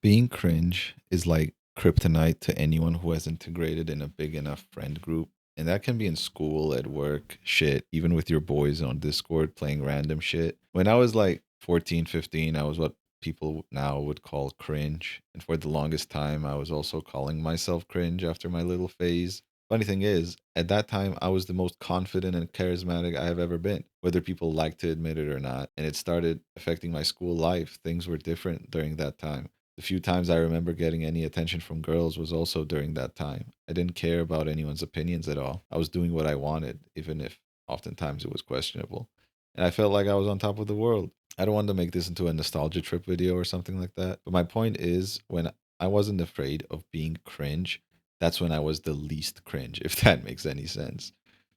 Being cringe is like kryptonite to anyone who has integrated in a big enough friend group. And that can be in school, at work, shit, even with your boys on Discord playing random shit. When I was like 14, 15, I was what people now would call cringe. And for the longest time, I was also calling myself cringe after my little phase. Funny thing is, at that time, I was the most confident and charismatic I have ever been, whether people like to admit it or not. And it started affecting my school life. Things were different during that time. The few times I remember getting any attention from girls was also during that time. I didn't care about anyone's opinions at all. I was doing what I wanted, even if oftentimes it was questionable. And I felt like I was on top of the world. I don't want to make this into a nostalgia trip video or something like that. But my point is, when I wasn't afraid of being cringe, that's when I was the least cringe, if that makes any sense.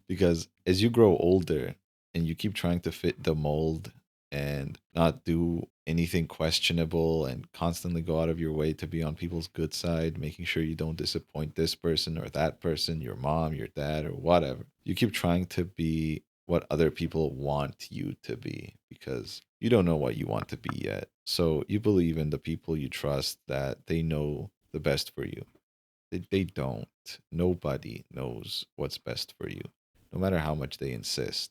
Because as you grow older and you keep trying to fit the mold and not do anything questionable and constantly go out of your way to be on people's good side, making sure you don't disappoint this person or that person, your mom, your dad, or whatever. You keep trying to be what other people want you to be because you don't know what you want to be yet. So you believe in the people you trust that they know the best for you. They don't. Nobody knows what's best for you, no matter how much they insist,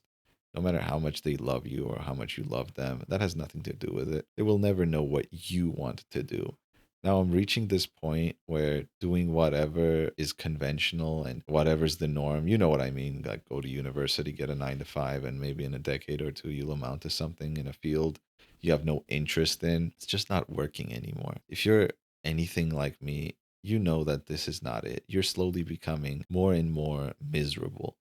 no matter how much they love you or how much you love them. That has nothing to do with it. They will never know what you want to do. Now I'm reaching this point where doing whatever is conventional and whatever's the norm, you know what I mean? Like go to university, get a 9 to 5, and maybe in a decade or two, you'll amount to something in a field you have no interest in. It's just not working anymore. If you're anything like me, you know that this is not it. You're slowly becoming more and more miserable.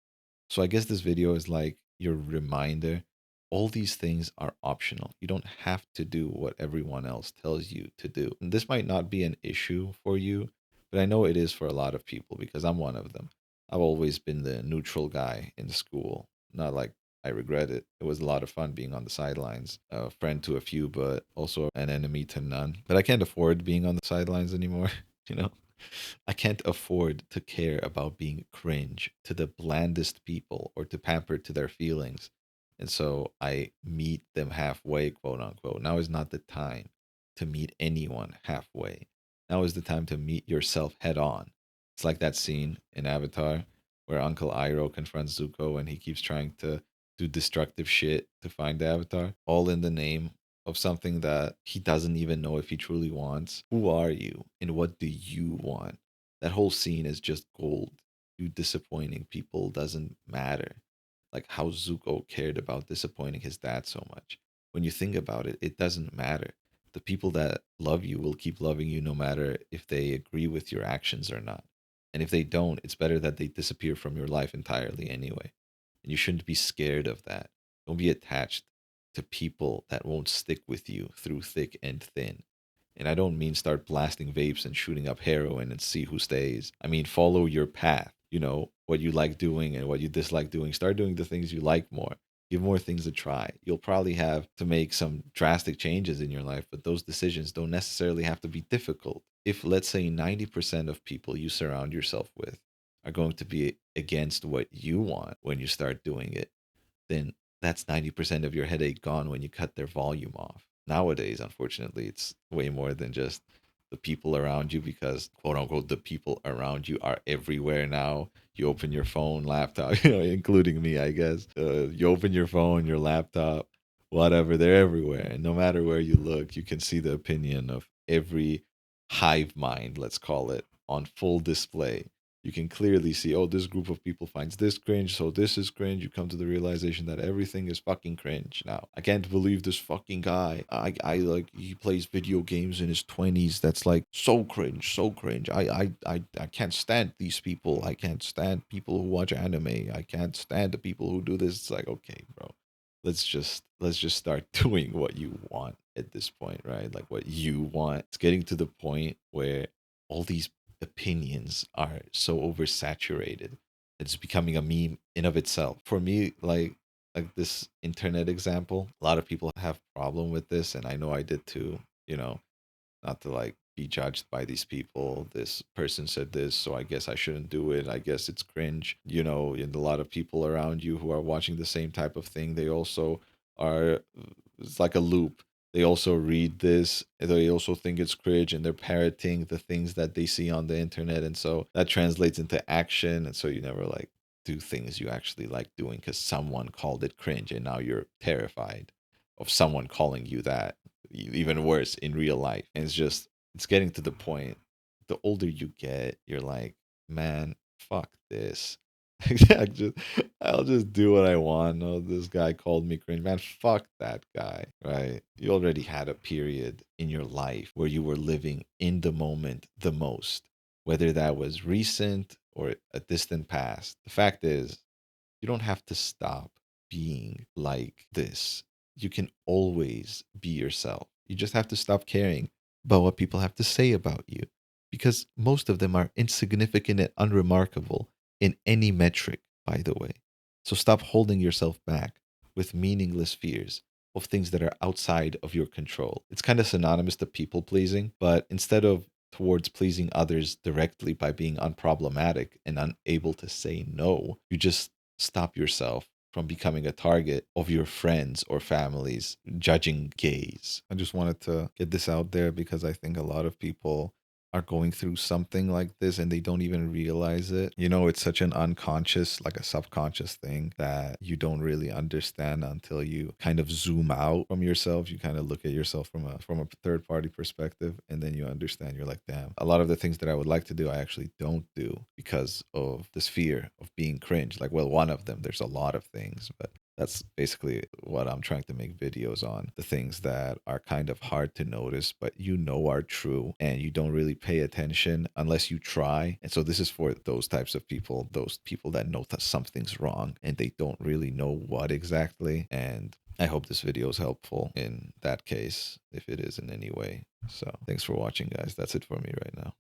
So I guess this video is like your reminder. All these things are optional. You don't have to do what everyone else tells you to do. And this might not be an issue for you, but I know it is for a lot of people because I'm one of them. I've always been the neutral guy in school. Not like I regret it. It was a lot of fun being on the sidelines, a friend to a few, but also an enemy to none. But I can't afford being on the sidelines anymore, you know? I can't afford to care about being cringe to the blandest people or to pamper to their feelings. And so I meet them halfway, quote unquote. Now is not the time to meet anyone halfway. Now is the time to meet yourself head on. It's like that scene in Avatar where Uncle Iroh confronts Zuko and he keeps trying to do destructive shit to find the Avatar, all in the name of something that he doesn't even know if he truly wants. Who are you and what do you want? That whole scene is just gold. You disappointing people doesn't matter. Like how Zuko cared about disappointing his dad so much. When you think about it, it doesn't matter. The people that love you will keep loving you no matter if they agree with your actions or not. And if they don't, it's better that they disappear from your life entirely anyway. And you shouldn't be scared of that. Don't be attached to people that won't stick with you through thick and thin. And I don't mean start blasting vapes and shooting up heroin and see who stays. I mean, follow your path. You know, what you like doing and what you dislike doing. Start doing the things you like more. Give more things a try. You'll probably have to make some drastic changes in your life, but those decisions don't necessarily have to be difficult. If, let's say, 90% of people you surround yourself with are going to be against what you want when you start doing it, then that's 90% of your headache gone when you cut their volume off. Nowadays, unfortunately, it's way more than just the people around you because, quote unquote, the people around you are everywhere now. You open your phone, laptop, including me, I guess. You open your phone, your laptop, whatever, they're everywhere. And no matter where you look, you can see the opinion of every hive mind, let's call it, on full display. You can clearly see, oh, this group of people finds this cringe, so this is cringe. You come to the realization that everything is fucking cringe now. I can't believe this fucking guy. I like he plays video games in his 20s. That's like so cringe, so cringe. I can't stand these people. I can't stand people who watch anime. I can't stand the people who do this. It's like, okay, bro. Let's just start doing what you want at this point, right? Like what you want. It's getting to the point where all these opinions are so oversaturated. It's becoming a meme in of itself. For me, like this internet example, a lot of people have problem with this, and I know I did too. You know, not to like be judged by these people. This person said this, so I guess I shouldn't do it. I guess it's cringe. You know, and a lot of people around you who are watching the same type of thing, they also are. It's like a loop. They also read this, they also think it's cringe, and they're parroting the things that they see on the internet. And so that translates into action. And so you never like do things you actually like doing because someone called it cringe, and now you're terrified of someone calling you that. Even worse in real life. And it's getting to the point, the older you get, you're like, man, fuck this. I just, I'll just do what I want. Oh, this guy called me cringe. Man, fuck that guy, right? You already had a period in your life where you were living in the moment the most, whether that was recent or a distant past. The fact is, you don't have to stop being like this. You can always be yourself. You just have to stop caring about what people have to say about you because most of them are insignificant and unremarkable in any metric, by the way. So stop holding yourself back with meaningless fears of things that are outside of your control. It's kind of synonymous to people pleasing, but instead of towards pleasing others directly by being unproblematic and unable to say no, you just stop yourself from becoming a target of your friends or family's judging gaze. I just wanted to get this out there because I think a lot of people are going through something like this and they don't even realize it. You know, it's such an unconscious, like a subconscious thing that you don't really understand until you kind of zoom out from yourself. You kind of look at yourself from a third party perspective and then you understand. You're like, damn, a lot of the things that I would like to do I actually don't do because of this fear of being cringe. Like, well, one of them, there's a lot of things, but that's basically what I'm trying to make videos on. The things that are kind of hard to notice, but you know are true, and you don't really pay attention unless you try. And so this is for those types of people, those people that know that something's wrong and they don't really know what exactly. And I hope this video is helpful in that case, if it is in any way. So thanks for watching, guys. That's it for me right now.